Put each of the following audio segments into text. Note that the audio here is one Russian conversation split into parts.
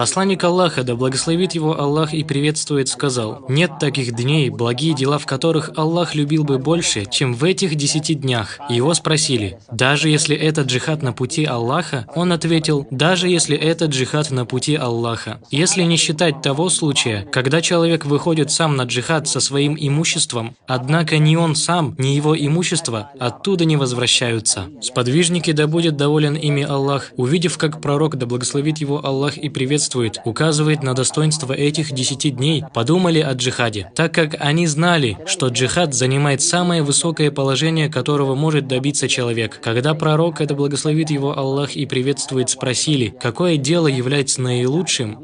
Посланник Аллаха, да благословит его Аллах и приветствует, сказал: «Нет таких дней, благие дела в которых Аллах любил бы больше, чем в этих 10 днях». И его спросили: «Даже если это джихад на пути Аллаха?» Он ответил: «Даже если это джихад на пути Аллаха». Если не считать того случая, когда человек выходит сам на джихад со своим имуществом, однако ни он сам, ни его имущество оттуда не возвращаются. Сподвижники, да будет доволен ими Аллах, увидев, как пророк, да благословит его Аллах и приветствует, указывает на достоинство этих 10 дней, подумали о джихаде, так как они знали, что джихад занимает самое высокое положение, которого может добиться человек. Когда пророк, да благословит его Аллах и приветствует, спросили, какое дело является наилучшим,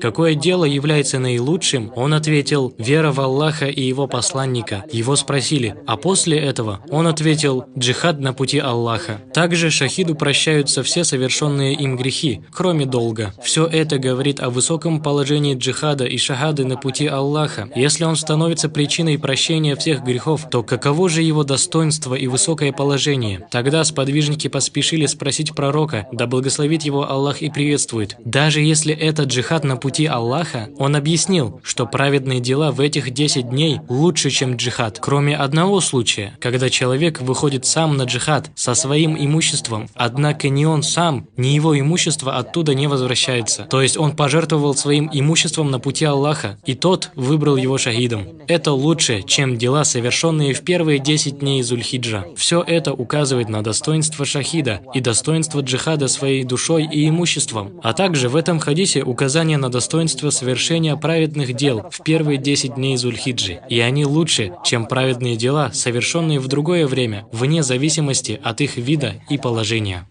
он ответил: вера в Аллаха и его посланника. Его спросили: а после этого? Он ответил: джихад на пути Аллаха. Также шахиду прощаются все совершенные им грехи, кроме долга. Все это говорит о высоком положении джихада и шахады на пути Аллаха. Если он становится причиной прощения всех грехов, то каково же его достоинство и высокое положение? Тогда сподвижники поспешили спросить пророка, да благословит его Аллах и приветствует: даже если это джихад на пути Аллаха? Он объяснил, что праведные дела в этих 10 дней лучше, чем джихад, кроме одного случая, когда человек выходит сам на джихад со своим имуществом, однако ни он сам, ни его имущество оттуда не возвращается. То есть он пожертвовал своим имуществом на пути Аллаха, и тот выбрал его шахидом. Это лучше, чем дела, совершенные в первые 10 дней Зуль-Хиджа. Все это указывает на достоинство шахида и достоинство джихада своей душой и имуществом. А также в этом хадисе указание на достоинство совершения праведных дел в первые 10 дней Зуль-Хиджи. И они лучше, чем праведные дела, совершенные в другое время, вне зависимости от их вида и положения.